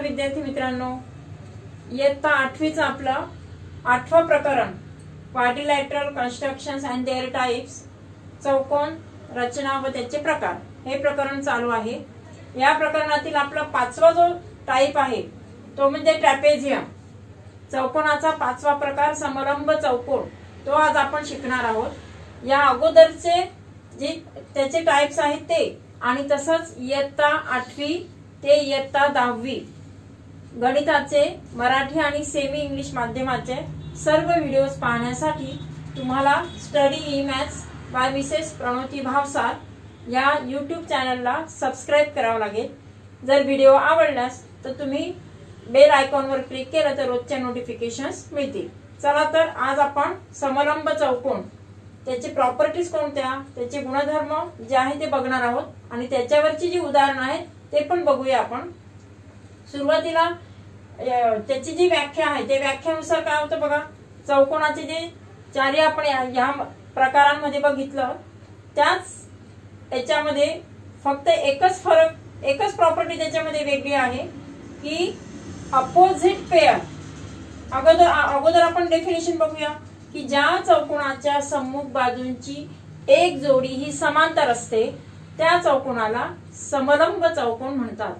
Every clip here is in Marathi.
विद्यार्थी मित्रांनो, इयत्ता 8वीचं आपलं 8वं प्रकरण quadrilateral constructions and their types, चौकोन रचना व त्याचे प्रकार हे प्रकरण चालू आहे। या प्रकरणातील आपला 5वा जो टाइप आहे तो म्हणजे ट्रॅपेझियम, चौकोनाचा 5वा प्रकार समलंब चौकोन, तो आज आपण शिकणार आहोत। या अगोदरचे जे त्याचे टाइप्स आहेत ते आणि तसंच इयत्ता 8वी ते इयत्ता 10वी गणिताचे मराठी आणि सेमी इंग्लिश माध्यमाचे सर्व व्हिडिओज पाहण्यासाठी तुम्हाला study E maths by Mrs Pranoti Bhavsar या YouTube चॅनलला सबस्क्राइब करावं लागेल। जर व्हिडिओ आवडल्यास तर तुम्ही बेल आयकॉनवर क्लिक केलं तर रोजच्या नोटिफिकेशन्स मिळतील। चला तर आज आपण समलंब चौकोन, त्याचे प्रॉपर्टीज कोणत्या, त्याचे गुणधर्म जे आहे ते बघणार आहोत आणि त्याच्यावरची जी उदाहरणं आहेत ते पण बघूया आपण। सुरुवातीला त्याची जी व्याख्या आहे ते व्याख्यानुसार काय होतं बघा, चौकोनाचे जे चारी आपण या प्रकारांमध्ये बघितलं त्याच याच्यामध्ये फक्त एकच फरक, एकच प्रॉपर्टी त्याच्यामध्ये वेगळी आहे की अपोजिट पेअर। अगोदर आपण डेफिनेशन बघूया की ज्या चौकोनाच्या सम्मुख बाजूंची एक जोडी ही समांतर असते त्या चौकोनाला समलंब चौकोन म्हणतात।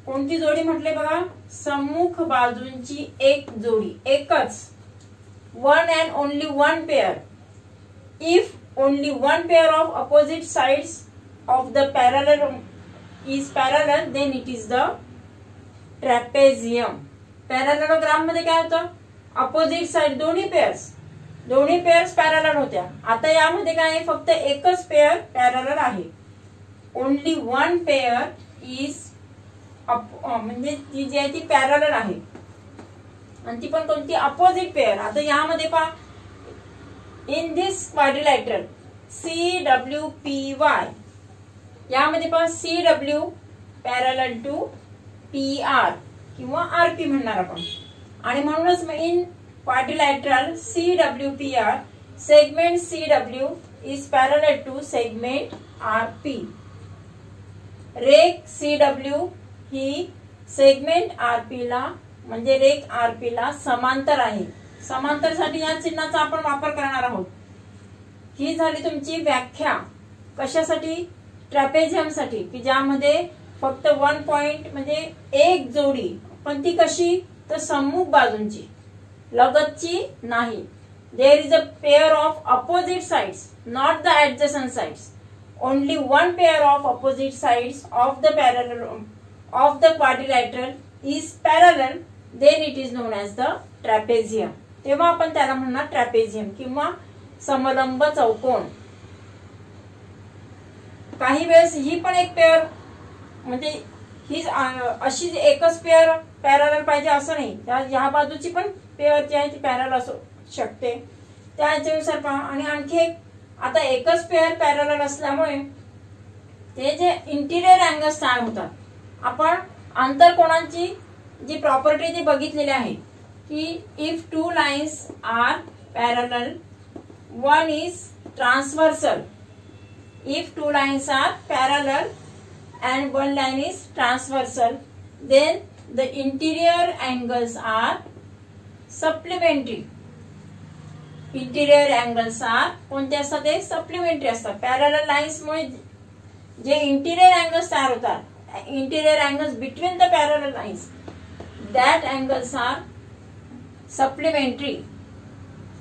कोणती जोडी म्हटले बघा, सम्मुख बाजूंची एक जोडी, एकच, one and only one pair. If only one pair of opposite sides of the parallel is parallel then it is the trapezium. Parallelogram मध्ये काय होतं, अपोजिट साइड दोन्ही पेअर्स पॅरलल होत्या। आता यामध्ये काय आहे, फक्त एकच पेअर पॅरलल आहे। ओनली वन पेअर इज म्हणजे ती जी आहे ती पॅरलल आहे आणि ती पण कोणती, अपोजिट पेअर। आता यामध्ये पहा, इन दिस क्वाड्रिलॅटरल CWPY, यामध्ये पहा CW पॅरलल टू PR किंवा RP म्हणणार आपण। आणि म्हणूनच in quadrilateral CWPR segment CW is parallel to segment RP। रेख CW ही सेगमेंट RP ला म्हणजे रेख RP ला समांतर आहे। समांतर साठी या चिन्हाचा आपण वापर करणार आहोत। ही झाली तुमची व्याख्या कशासाठी, ट्रॅपेझियम साठी, की ज्यामध्ये फक्त वन पॉइंट म्हणजे एक जोडी, पण ती कशी तर सम्मुख बाजूंची, लगतची नाही। There is a pair of opposite sides, not the adjacent sides. Only one pair of opposite sides of the parallel of the quadrilateral is parallel then it is known as the trapezium। तेव्हा आपण त्याला म्हणणार ट्रॅपेझियम किंवा समलंब चौकोन। काही वेळेस ही पण एक पेअर म्हणजे ही अशी एकच पेअर पॅरलल पाहिजे असं नाही, या बाजूची पण पेअर जी आहे ती पॅरलल असू शकते त्याच्यानुसार पहा। आणि आणखी एक, आता एकच पेअर पॅरलल असल्यामुळे ते जे इंटिरियर अँगल्स तयार होतात, आपण आंतरकोनांची जी प्रॉपर्टी ती बघितलेली आहे की if two lines are parallel one is transversal, if two lines are parallel and one line is transversal then the interior angles are supplementary। interior angles are कोणते असतात, ते supplementary असतात। पॅरलल लाइन्स मुळे जे इंटिरियर अँगल्स तयार होतात, interior angles between the parallel lines, that angles are supplementary।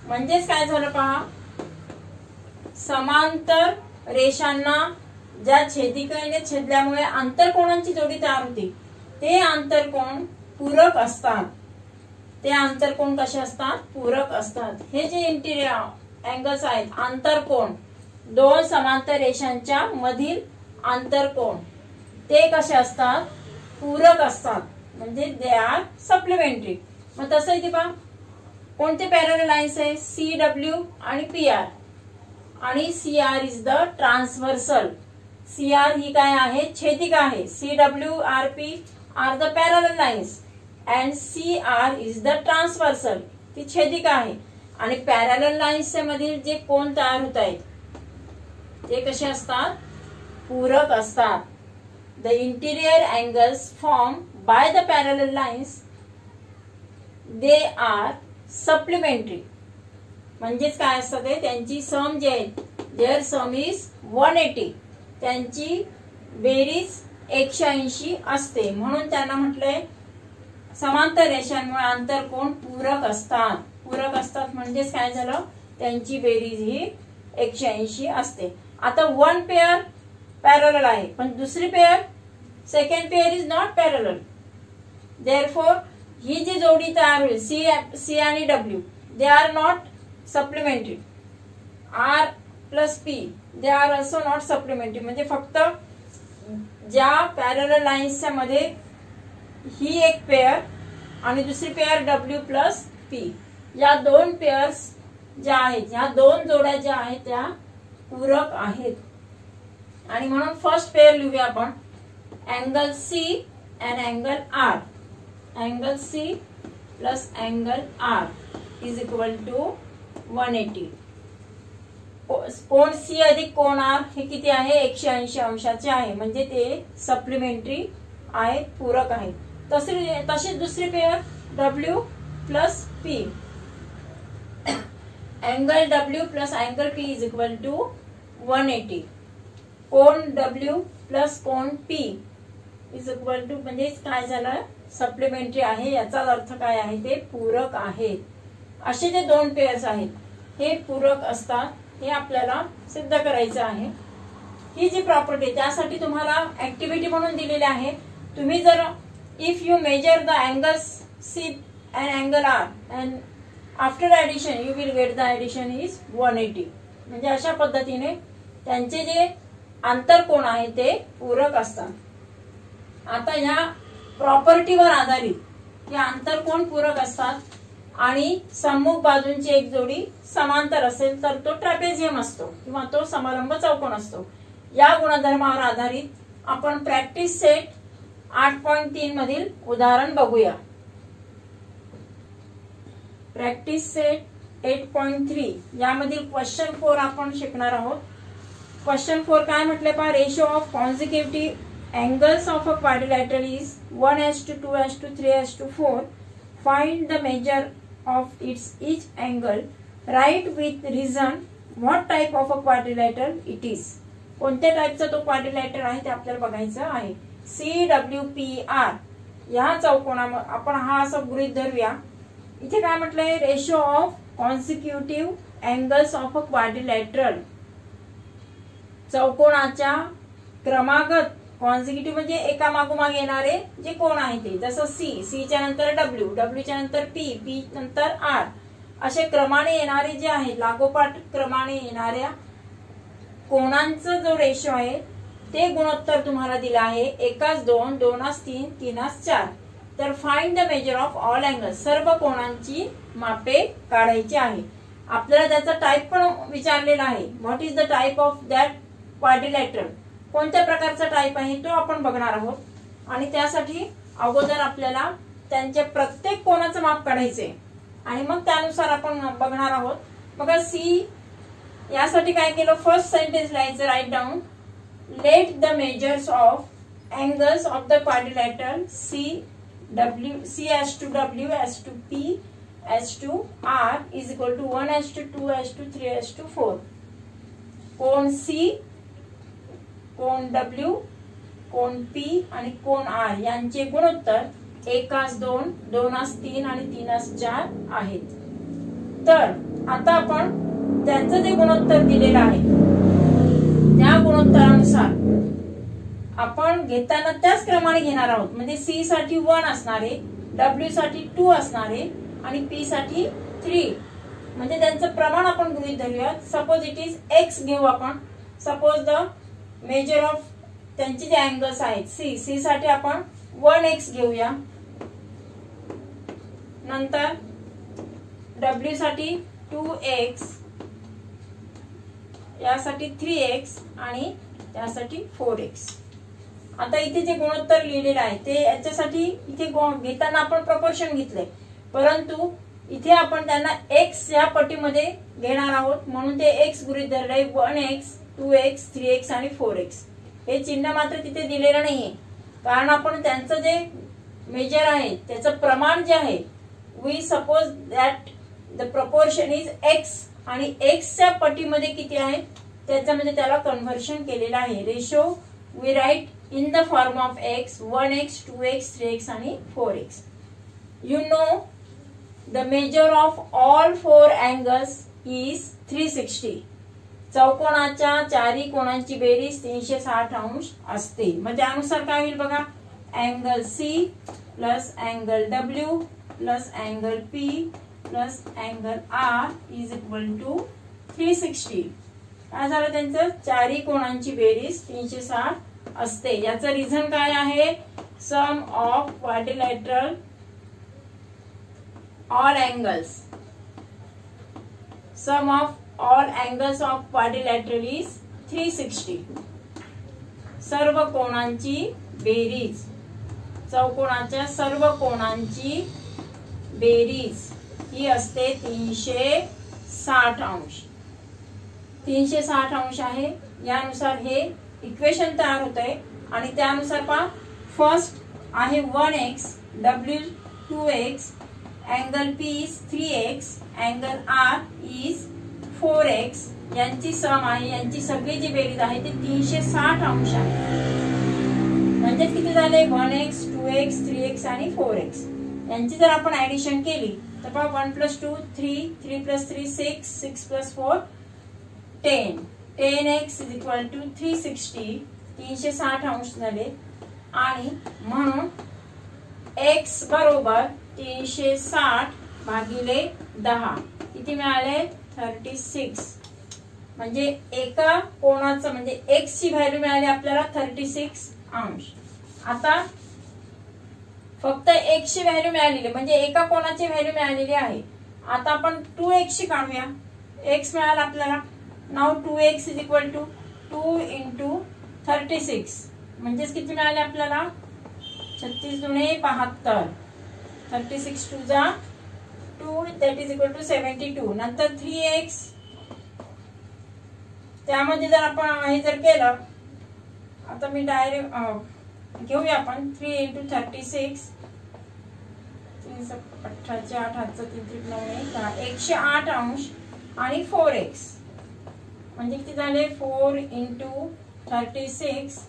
म्हणजेच काय झालं पहा, समांतर रेषांना ज्या छेदिकेने छेदल्यामुळे आंतरकोनांची जोडी तयार होते ते आंतरकोन पूरक असतात। ते आंतरकोन कसे असतात, पूरक असतात। हे जे इंटिरियर अँगल्स आहेत, आंतरकोन, दोन समांतर रेषांच्या मधील आंतरकोन, ते कसे असतात, पूरक असतात, म्हणजे दे आर सप्लिमेंटरी। मग तसं इथे पहा कोणते पॅरलल लाइन्स आहे, CW आणि PR, आणि CR is the transversal. CR ही काय आहे, छेदिका आहे। CW RP are the parallel lines and CR is the transversal, ती छेदिका आहे। आणि पॅरलल लाइन्स मधील जे कोन तयार होत आहेत ते कसे असतात, पूरक असतात। The interior angles form by the parallel lines they are supplementary. म्हणजेच काय असतं ते, त्यांची सम जे आहे देअर सम इज 180, त्यांची बेरीज 180 असते. म्हणून त्यांना म्हटलंय समांतर रेषांमुळे आंतरकोन पूरक असतात. पूरक असतात म्हणजेच काय झालं, त्यांची बेरीज ही 180 असते. आता वन पेअर पॅरलल आहे, पण दुसरी pair second pair is not parallel. Therefore ही जी जोडी तयार होईल सी आणि W, they are not supplementary. R plus P they are also not supplementary. म्हणजे फक्त ज्या पॅरलल लाईन्सच्या मध्ये ही एक पेअर आणि दुसरी पेअर डब्ल्यू प्लस पी, या दोन पेअर्स ज्या आहेत, ह्या दोन जोड्या ज्या आहेत त्या पूरक आहेत. आणि म्हणून फर्स्ट पेअर लिहूया आपण angle C and angle R. Angle C plus angle R is equal to 180. कोण सी अधिक कोण आर हे किती आहे, 180 अंशाचे आहे. म्हणजे ते सप्लिमेंटरी आहेत, पूरक आहेत. तशीच दुसरी pair W plus P. Angle W plus angle P is equal to 180. कोण डब्ल्यू प्लस कोण पी इज इक्वल टू, म्हणजे काय झालं, सप्लिमेंटरी आहे. याचा अर्थ काय आहे, ते पूरक आहेत. असे जे दोन पेअर्स आहेत हे पूरक असतात, हे आपल्याला सिद्ध करायचं आहे. ही जी प्रॉपर्टी त्यासाठी तुम्हाला ऍक्टिव्हिटी म्हणून दिलेली आहे. तुम्ही जर if you measure the angles C and angle R and after addition you will get the addition is 180. म्हणजे अशा पद्धतीने त्यांचे जे आंतरकोन आहे ते पूरक असतात. आता ह्या प्रॉपर्टीवर आधारित हे आंतरकोन पूरक असतात आणि सम्मुख बाजूंची एक जोडी समांतर असेल तर तो ट्रॅपेझियम असतो किंवा तो समलंब चौकोन असतो. या गुणधर्मावर आधारित आपण प्रॅक्टिस सेट 8.3 मधील उदाहरण बघूया. प्रॅक्टिस सेट 8.3 यामधील क्वेश्चन 4 आपण शिकणार आहोत. क्वेश्चन 4 काय म्हटले पहा, ratio of consecutive angles of a quadrilateral is 1:2:3:4. Find the measure of its each angle. Write with reason what type of a quadrilateral it is. कोणत्या टाइपचा तो क्वाड्रिलॅटरल आहे ते आपल्याला बघायचं आहे. CWPR या चौकोनामध्ये आपण हा असं गृहीत धरूया. इथे काय म्हटलंय, ratio of consecutive angles of a quadrilateral. चौकोनाच्या क्रमागत कॉन्सिक्युटिव्ह म्हणजे एका मागोमाग येणारे जे कोण आहे ते, जसं सी च्या नंतर डब्ल्यू, डब्ल्यू च्या नंतर पी नंतर आर, असे क्रमाने येणारे जे आहेत, लागोपाठ क्रमाने येणाऱ्या कोणांचा जो रेशो आहे ते गुणोत्तर तुम्हाला दिला आहे 1:2, 2:3, 3:4. तर find the measure of all angles. सर्व कोणांची मापे काढायची आहे. आपल्याला त्याचा टाइप पण विचारलेला आहे. What is the type of that quadrilateral. कोणत्या प्रकारचा टाइप आहे तो आपण बघणार आहोत. आणि त्यासाठी अगोदर आपल्याला त्यांच्या प्रत्येक कोणाचं माप काढायचे आणि मग त्यानुसार आपण बघणार आहोत. बघा सी यासाठी काय केलं, फर्स्ट सेंटेन्स लिहायचं, write down. Let the measures of angles of the quadrilateral C as to W as to P as to R is equal to 1 as to 2 as to 3 as to 4. कोण C, कोण W, कोण P आणि कोण R यांचे गुणोत्तर 1:2, 2:3 आणि 3:4 आहेत. तर आता आपण त्यांचं जे गुणोत्तर दिलेलं आहे त्या गुणोत्तरानुसार आपण घेताना त्याच क्रमाने घेणार आहोत. म्हणजे C साठी 1 असणारे, W साठी 2 असणारे आणि P साठी 3. म्हणजे त्यांचं प्रमाण आपण गृहीत धरूया. सपोज इट इज X घेऊ आपण. सपोज द मेजर ऑफ त्यांचे जे अँगल्स आहेत C साठी आपण 1x घेऊया. नंतर W साठी 2x, यासाठी 3x आणि त्यासाठी 4x. आता इथे जे गुणोत्तर लिहिलेलं आहे ते याच्यासाठी इथे घेताना आपण प्रपोर्शन घेतले, परंतु इथे आपण त्यांना x या पटीमध्ये घेणार आहोत म्हणून ते x गृहीत धरले. 1x, 2x, 3x आणि 4x. हे चिन्ह मात्र तिथे दिलेलं नाहीये कारण आपण त्यांचं जे मेजर आहे त्याचं प्रमाण जे आहे, we suppose that the proportion is x आणि एक्सच्या पटीमध्ये किती आहे त्याच्यामध्ये त्याला कन्व्हर्शन केलेलं आहे. Ratio we write in the form of x, 1x, 2x, 3x आणि 4x. You know the measure of all 4 angles is 360. चौकोनाच्या चारी कोणांची बेरीज 360 अंश असते. मग त्यानुसार काय होईल बघा, angle C plus angle W plus angle P plus angle R is equal to 360. काय झालं त्यांचं, चारी कोणांची बेरीज 360 असते. याचं रिझन काय आहे, sum of quadrilateral all angles, sum of all angles of quadrilateral is 360. सर्व कोणांची बेरीज, चौकोनाच्या सर्व कोणांची बेरीज ही असते 360 अंश. 360 अंश आहे. यानुसार हे इक्वेशन तयार होत आहे आणि त्यानुसार पहा, फर्स्ट आहे 1x, w 2x, angle p is 3x, angle r is 4x, यांची सम आहे, यांची सगळी जी बेरीज आहे ती 360 अंश आहे. म्हणजे किती झाले, 1x, 2x, 3x आणि 4x. यांची जर आपण ऍडिशन केली तर पहा 1 + 2 3, 3 + 3 6, 6 + 4 10, 10x इज इक्वल टू 360, 360 अंश झाले. आणि म्हणून x बरोबर 360 भागिले 10 किती मिळाले, 36. म्हणजे एका कोणाचं म्हणजे x ची व्हॅल्यू मिळाली आपल्याला 36 अंश. आता फक्त x ची व्हॅल्यू मिळालेली म्हणजे एका कोणाची व्हॅल्यू मिळालेली आहे. आता आपण 2x ची काढूया. x मिळाला आपल्याला. Now 2x is equal to 2 × 36 म्हणजेच किती मिळाले आपल्याला, 36 दुणे 72, 36 2 जा 2, that is equal to 72. नंतर 3x, त्यामध्ये जर आपण हे जर केलं, आता मी डायरेक्ट घेऊया आपण 3 × 36, 3 8 हातचं 3 9 108 अंश आणि 4x म्हणजे किती झाले, 4 × 36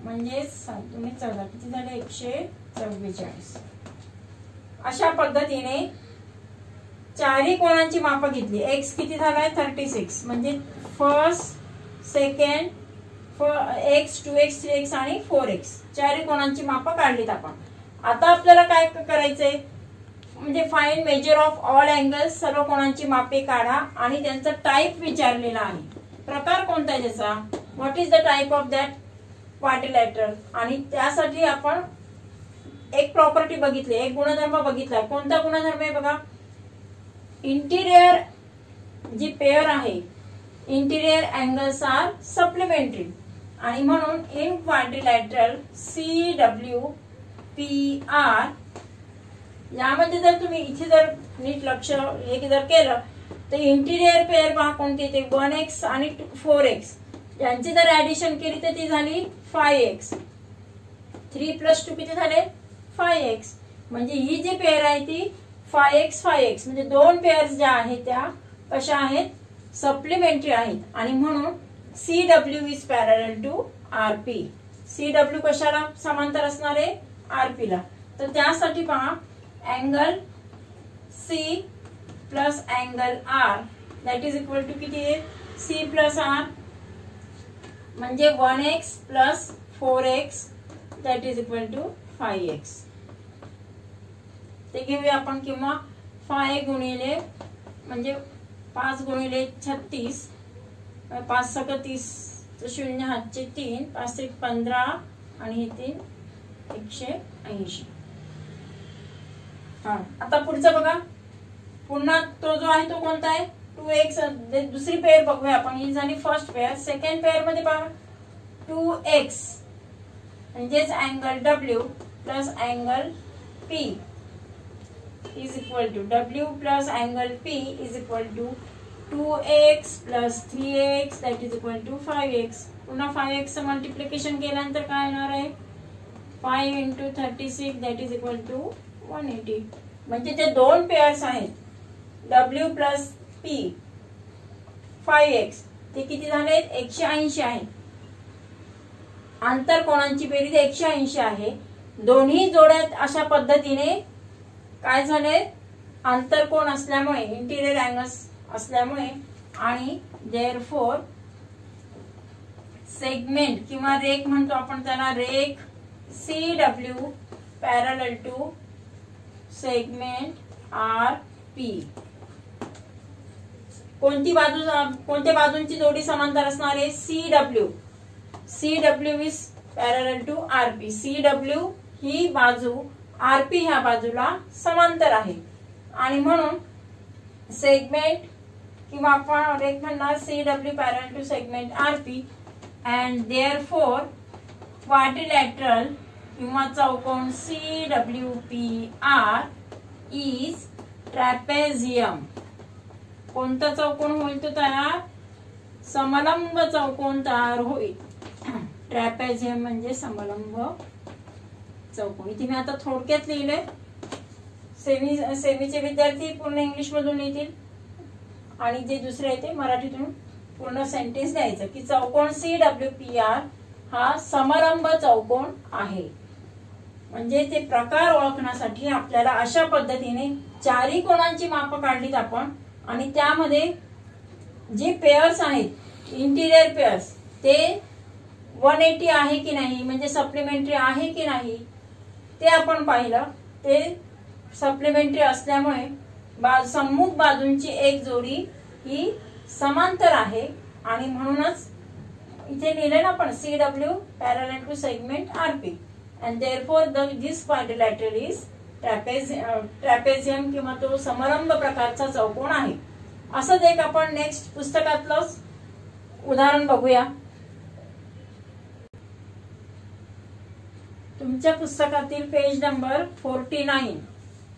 म्हणजे 7 दुणे 14 किती झाले, 144. अशा पद्धतीने चारही कोणांची माप घेतली. x किती झालाय, 36 म्हणजे first, second, x, 2x, 3x आणि 4x चारही कोणांची माप काढलीत आपण. आता आपल्याला काय करायचंय म्हणजे find major of all angles, सर्व कोणांची मापे काढा आणि त्यांचा टाइप विचारलेला आहे. प्रकार कोणता आहे त्याचा, what is the type of that quadrilateral. आणि त्यासाठी आपण एक प्रॉपर्टी बघितली, एक गुणधर्म बघितला. कोणता गुणधर्म आहे बघा, इंटिरियर जी पेयर आहे, इंटिरियर अँगल्स आर सप्लिमेंटरी. आणि म्हणून इन क्वाड्रिलॅटरल CW PR यामध्ये जर तुम्ही इथे जर नीट लक्ष हे जर केलं तर इंटिरियर पेयर पहा कोणती ते 1x आणि 4x यांची जर ऍडिशन केली तर ती झाली 5x. 3 + 2 किती झाले, 5x. म्हणजे ही जी पेयर आहे ती 5x 5x म्हणजे दोन पेयर्स ज्या आहेत त्या कशा आहेत, सप्लिमेंटरी आहेत. आणि म्हणून CW is parallel to RP. CW कशाला समांतर असणार आहे, RP ला. तर त्यासाठी पहा angle C plus angle R that is equal to किती आहे, C + R म्हणजे 1x + 4x that is equal to 5x. ते घेऊया आपण किंवा 5 गुणिले म्हणजे 5 गुणिले 36, 5 × 30 0 हातचे 3, 5 × 15 आणि हे 3 180. हा आता पुढचं बघा, पुन्हा तो जो आहे तो कोणता आहे, 2x. दुसरी पेयर बघूया आपण, ही झाली फर्स्ट पेयर. सेकंड पेयर मध्ये पहा 2x म्हणजेच angle W plus angle P is equal to W plus angle P is equal to 2x plus 3x that is equal to 5x. पुन्हा 5x मल्टिप्लिकेशन केल्यानंतर काय येणार आहे, 5 into 36 that is equal to 180. म्हणजे ते दोन पेअर्स आहेत W प्लस P 5x ते किती झाले 180 आहेत. आंतर कोणांची बेरीज 180 आहे. दोन्ही जोड्यात अशा पद्धतीने काय झाले आंतरकोन असल्यामुळे इंटिरियर अँगल्स असल्यामुळे आणि देअरफॉर सेगमेंट किंवा रेख म्हणतो आपण त्याला रेख CW parallel to segment RP कोणत्या बाजूंची जोडी समांतर असणार आहे CW is parallel to RP. CW ही बाजू RP ह्या बाजूला समांतर आहे आणि म्हणून सेगमेंट किंवा आपण रेख म्हणणार CW parallel to segment RP and therefore quadrilateral किंवा चौकोन CWPR is trapezium. कोणता चौकोन होईल तो तयार समलंब चौकोन तयार होईल. ट्रॅपेझियम म्हणजे समलंब चौकोन. इथे मी आता थोडक्यात लिहिले. सेमीचे विद्यार्थी पूर्ण इंग्लिश मधून लिहितील आणि जे दुसरे आहे ते मराठीतून पूर्ण सेंटेन्स द्यायचं की चौकोन CWPR हा समलंब चौकोन आहे. म्हणजे ते प्रकार ओळखण्यासाठी आपल्याला अशा पद्धतीने चारी कोणांची माप काढलीत आपण आणि त्यामध्ये जे पेअर्स आहेत इंटिरियर पेअर्स ते 180 आहे की नाही म्हणजे सप्लिमेंटरी आहे की नाही ते आपण पाहिलं. ते सप्लिमेंटरी असल्यामुळे सम्मुख बाजूंची एक जोडी ही समांतर आहे आणि म्हणूनच इथे लिहिले ना आपण CW parallel to segment RP and therefore this quadrilateral is trapezium किंवा तो समलंब प्रकारचा चौकोन आहे. असंच एक आपण नेक्स्ट पुस्तकातलं उदाहरण बघूया. तुमच्या पुस्तकातील पेज नंबर 49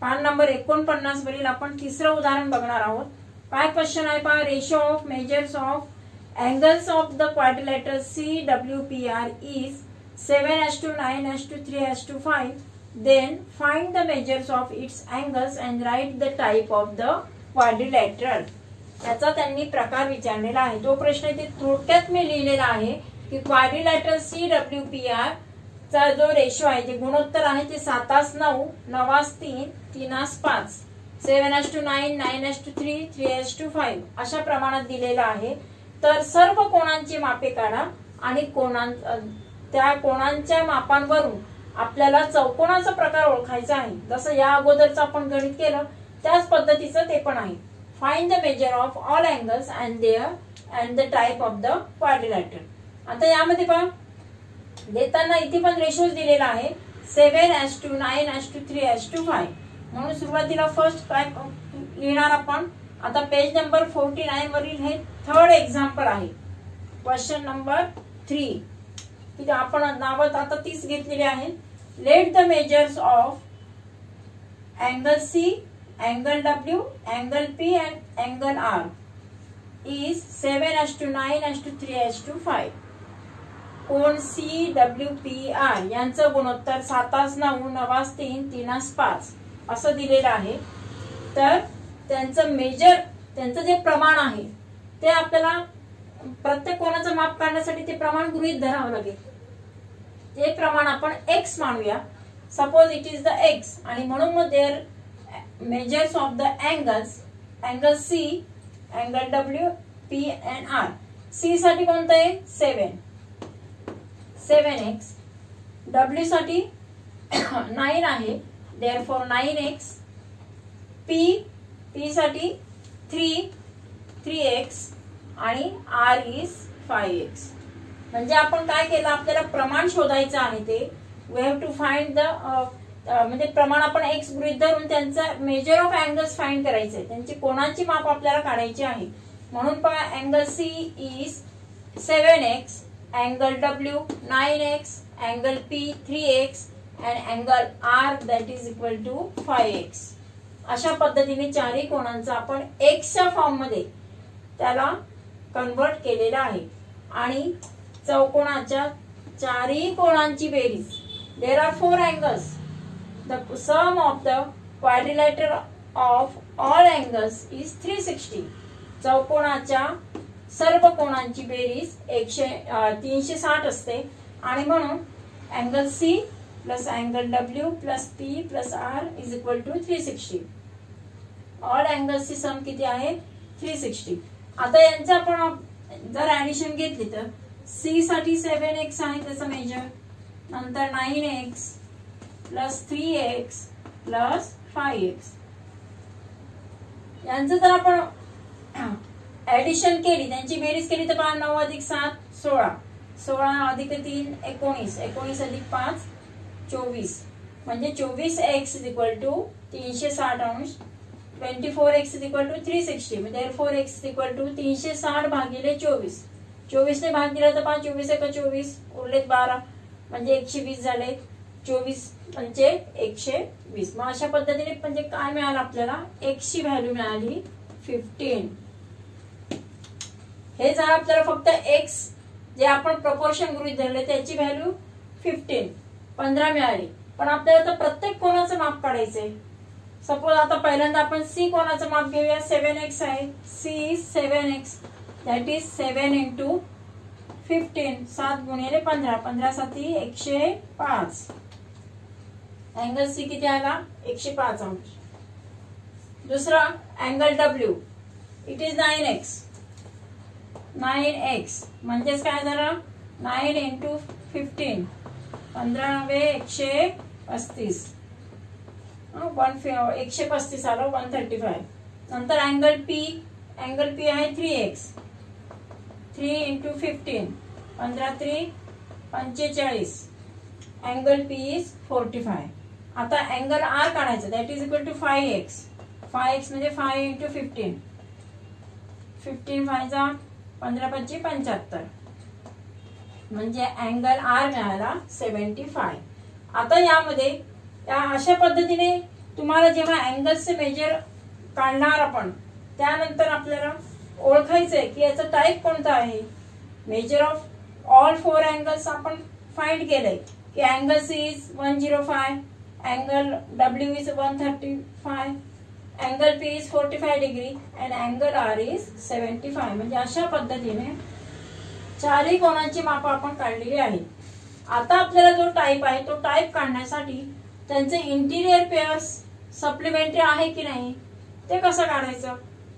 पान नंबर 49 वरील आपण तिसरं उदाहरण बघणार आहोत. काय क्वेश्चन आहे पहा. Ratio of measures of angles of the quadrilateral CWPR is 7:9:3:5. Then find the measures of its angles and write the type of the quadrilateral. याचा त्यांनी प्रकार विचारलेला आहे. तो प्रश्न इथे थोडक्यात मी लिहिलेला आहे की क्वाड्रिलॅटरल CWPR चा जो रेशो आहे जे गुणोत्तर आहे ते 7:9, 9:3, 3:5, 7:9, 9:3, 3:5 अशा प्रमाणात दिलेला आहे. तर सर्व कोणांची मापे काढा आणि त्या कोणांच्या मापांवरून आपल्याला चौकोनाचा प्रकार ओळखायचा आहे. जसं या अगोदरचं आपण गणित केलं त्याच पद्धतीचं ते पण आहे. Find the measure of all angles and the type of the quadrilateral. आता यामध्ये पहा देताना इथे पण रेशोज दिलेला आहे 7:9:3:5. म्हणून सुरुवातीला फर्स्ट काय लिहिणार आपण. आता पेज नंबर 49 वरील हे थर्ड एक्झाम्पल आहे. क्वेश्चन नंबर 3 तिथे आपण नावं आता 30 घेतलेली आहे. Late the measures of angle C, angle W, angle P and angle R is 7:9:3:5. कोण CWPR यांचं गुणोत्तर 7:9, 9:3, 3:5 असं दिलेलं आहे. तर त्यांचं मेजर त्यांचं जे प्रमाण आहे ते आपल्याला प्रत्येक कोणाचं माप काढण्यासाठी ते प्रमाण गृहीत धरावं लागेल. ते प्रमाण आपण x मानूया. Suppose it is the x आणि म्हणून मग their measures of the angles angle C, angle W, P and R. C साठी कोणतं आहे 7x. W साठी 9 आहे देअरफॉर 9x. P साठी 3x आणि R इज 5x. म्हणजे आपण काय केलं आपल्याला प्रमाण शोधायचं आहे ते we have to find the म्हणजे प्रमाण आपण x गृहीत धरून त्यांचा मेजर ऑफ अँगल्स फाइंड करायचे त्यांची कोणाची माप आपल्याला काढायची आहे. म्हणून पहा angle C is 7x, angle W 9x, angle P 3x and angle R that is equal to 5x. अशा पद्धतीने चारही कोणांचा आपण x च्या फॉर्म मध्ये त्याला कन्वर्ट केलेला आहे आणि चौकोनाच्या चारही कोणांची बेरीज There are 4 angles. The sum of the quadrilateral of all angles is 360. चौकोनाच्या सर्व कोणांची बेरीज 360 असते आणि म्हणून angle C plus angle W plus P plus R is equal to 360. All अँगल्सची सम किती आहे 360. आता यांचं आपण जर ऍडिशन घेतली तर C साठी 7x आहे त्याचं मेजर, नंतर 9x plus 3x plus 5x. यांचं जर आपण ऍडिशन केली, त्यांची बेरीज केली तर 9 अधिक 7 16, 16 अधिक 3 19, 19 अधिक 5 24, म्हणजे 24x इज इक्वल टू 360 अंश, 24x इज इक्वल टू 360. म्हणजे therefore x is equal to 360 भागिले 24. 24 ने भाग दिला तर 5 24 एका 24, उरलेत 12 म्हणजे 120 झाले. 24 म्हणजे 120. मग अशा पद्धतीने म्हणजे काय मिळालं आपल्याला, x ची व्हॅल्यू मिळाली 15. हे जर आपल्याला फक्त x जे आपण प्रपोर्शन गृहीत धरले त्याची व्हॅल्यू 15 मिळाली. पण आपल्याला तर प्रत्येक कोणाचं माप काढायचंय. सपोज आता पहिल्यांदा आपण C कोणाचं माप घेऊया. 7x आहे. C 7x that is 7 into 15, 7 गुणिले 15, 15 साती 105. अँगल C किती आला 105 अंश. दुसरा angle W it is 9x. 9x म्हणजेच काय झालं 9 इंटू 15, 15 9 135, 135 आलं 135. नंतर अँगल P आहे 3x. 3 into 15, 15 3 45. Angle P is 45. आता अँगल R काढायचं that is equal to 5x. 5x म्हणजे 5 इंटू 15, 15 5 15 5 75, म्हणजे अँगल R मिळाला 75. आता यामध्ये अशा पद्धतीने तुम्हाला जेव्हा अँगल्सचे मेजर काढणार आपण, त्यानंतर आपल्याला ओळखायचंय की याचा टाइप कोणता आहे. मेजर ऑफ ऑल 4 अँगल्स आपण फाइंड केलंय की angle C is 105, angle W is 135, angle P is 45 degree and angle R is 75. म्हणजे अशा पद्धतीने चारही कोणांची माप आपण काढलेली आहे. आता आपल्याला जो टाइप आहे तो टाइप काढण्यासाठी त्यांचे इंटिरियर पेअर्स सप्लिमेंटरी आहे की नाही ते कसं काढायचं,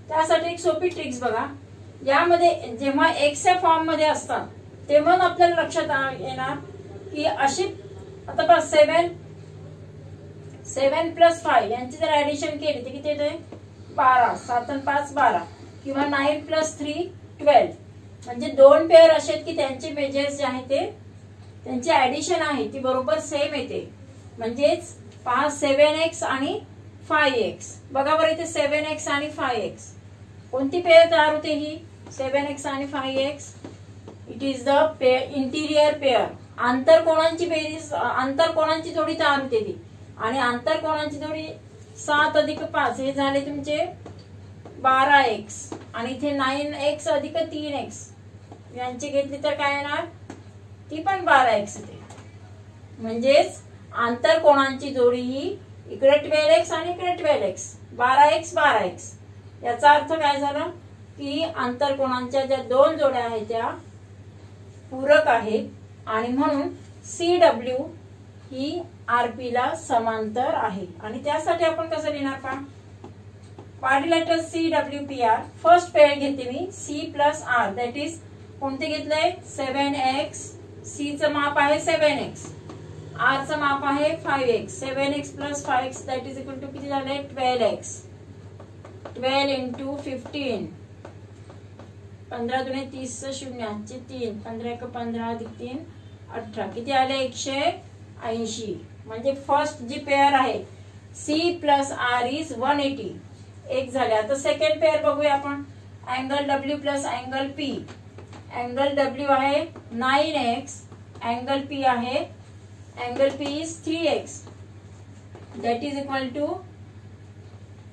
त्यासाठी एक सोपी ट्रिक्स बघा. यामध्ये जेव्हा एक्सच्या फॉर्म मध्ये असतात तेव्हा आपल्याला लक्षात येणार की अशी आता बघ 7 प्लस 5 यांची जर ऍडिशन केली तर किती येते 12, 7 आणि 5 12, किंवा 9 प्लस 3 12. म्हणजे 2 पेअर असे आहेत की त्यांचे मेजर्स जे आहेत ते त्यांची ऍडिशन आहे ती बरोबर सेम येते. म्हणजेच 7x आणि 5x. बघा बरं इथे 7x आणि 5x कोणती पेअर तयार होते, ही 7x आणि 5x. It is the interior pair. आंतरकोणांची बेरीज, आंतरकोणांची जोडी तयार होते ती. आणि आंतरकोणांची जोडी 7 अधिक 5 हे झाले तुमचे 12x, आणि इथे 9x अधिक 3x यांची घेतली तर काय येणार, ती पण 12x येते. म्हणजेच आंतरकोणांची जोडी ही इकडे 12x आणि इकडे 12x, 12x 12x. याचा अर्थ काय झाला की आंतरकोणांच्या ज्या 2 जोड्या आहेत त्या पूरक आहेत आणि म्हणून CW ही RP ला समांतर आहे. आणि त्यासाठी आपण कसं लिहिणार पहा, क्वाड्रिलॅटरल CWPR. फर्स्ट पेअर घेते मी C plus R that is कोणते घेतलंय 7x. C चं माप आहे 7x, R चं माप आहे 5x. 7x plus 5x that is equal to किती झाले 12x. 12 इंटू 15, 15 दुणे 30 शून्याचे 3, 15 1 15 अधिक 3 18, किती आले 180. म्हणजे फर्स्ट जी पेअर आहे C प्लस R इज 180. एक झाले. आता सेकंड पेअर बघूया आपण. Angle W plus angle P. Angle W आहे 9x, अँगल P आहे, angle P is 3x that is equal to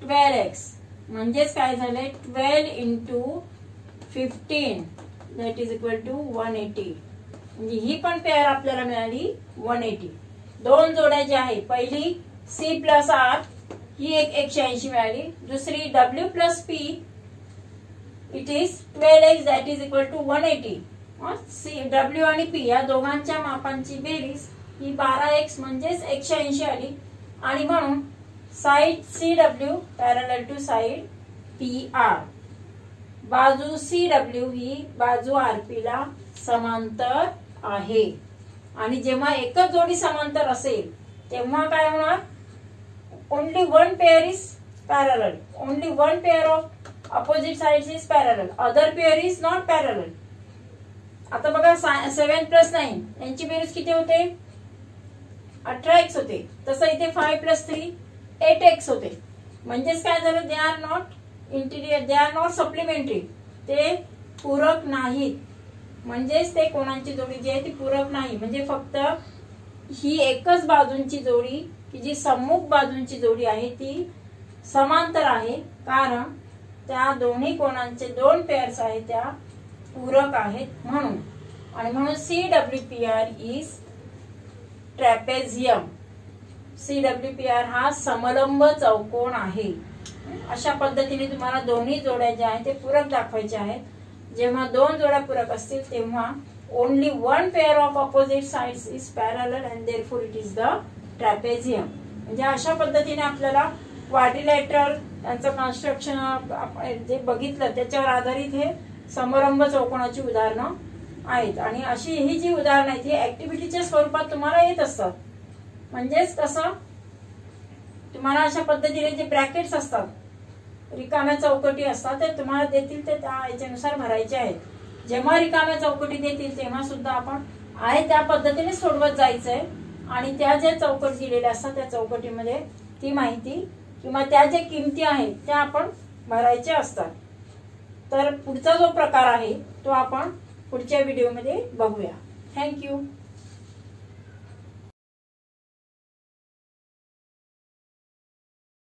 12x. म्हणजेच काय झाले 12 into 15 that is equal to 180. म्हणजे ही पण पेअर आपल्याला मिळाली 180. दोन जोड्या ज्या आहे, पहिली C प्लस R ही एक 180 मिळाली, दुसरी W plus P it is 12x that is equal to 180. W आणि P या दोघांच्या मापांची बेरीज ही 12x म्हणजेच 180 आली. आणि म्हणून side CW parallel to side PR, बाजू CW ही बाजू RP ला समांतर आहे. आणि जेव्हा एकच जोडी समांतर असेल तेव्हा काय होणार, only one pair is parallel, only one pair of opposite sides is parallel, other pair is not parallel. आता बघा 7 प्लस 9 यांची बेरीज किती होते, 18x होते. तसं इथे 5 प्लस 3 8x होते. म्हणजेच काय झालं, दे are not interior, they are not supplementary, ते पूरक नाहीत. म्हणजेच ते कोणाची जोडी जी आहे ती पूरक नाही. म्हणजे फक्त ही एकच बाजूंची जोडी की जी सम्मुख बाजूंची जोडी आहे ती समांतर आहे, कारण त्या दोन्ही कोणांचे दोन पेअर्स आहेत त्या पूरक आहेत म्हणून. आणि म्हणून CWPR इज ट्रॅपेझियम. CWPR हा समलंब चौकोन आहे. अशा पद्धतीने तुम्हाला दोन्ही जोड्या ज्या आहेत ते पूरक दाखवायचे आहेत. जेव्हा दोन जोड्या पूरक असतील तेव्हा only one pair of opposite sides is parallel and therefore it is the trapezium. म्हणजे अशा पद्धतीने आपल्याला क्वाड्रिलॅटरल यांचं कन्स्ट्रक्शन जे बघितलं त्याच्यावर आधारित हे समलंब चौकोनाची उदाहरणं आहेत. आणि अशी ही जी उदाहरणं आहेत ही ऍक्टिव्हिटीच्या स्वरूपात तुम्हाला येत असतात. म्हणजेच कसं, तुम्हाला अशा पद्धतीने जे ब्रॅकेट्स असतात, रिकाम्या चौकटी असतात, ते तुम्हाला देतील ते त्या याच्यानुसार भरायचे आहेत. जेव्हा रिकाम्या चौकटी देतील तेव्हा सुद्धा आपण आहे त्या पद्धतीने सोडवत जायचंय. आणि त्या ज्या चौकट दिलेल्या असतात त्या चौकटीमध्ये ती माहिती किंवा त्या ज्या किमती आहेत त्या आपण भरायच्या असतात. तर पुढचा जो प्रकार आहे तो आपण पुढच्या व्हिडिओमध्ये बघूया. थँक्यू.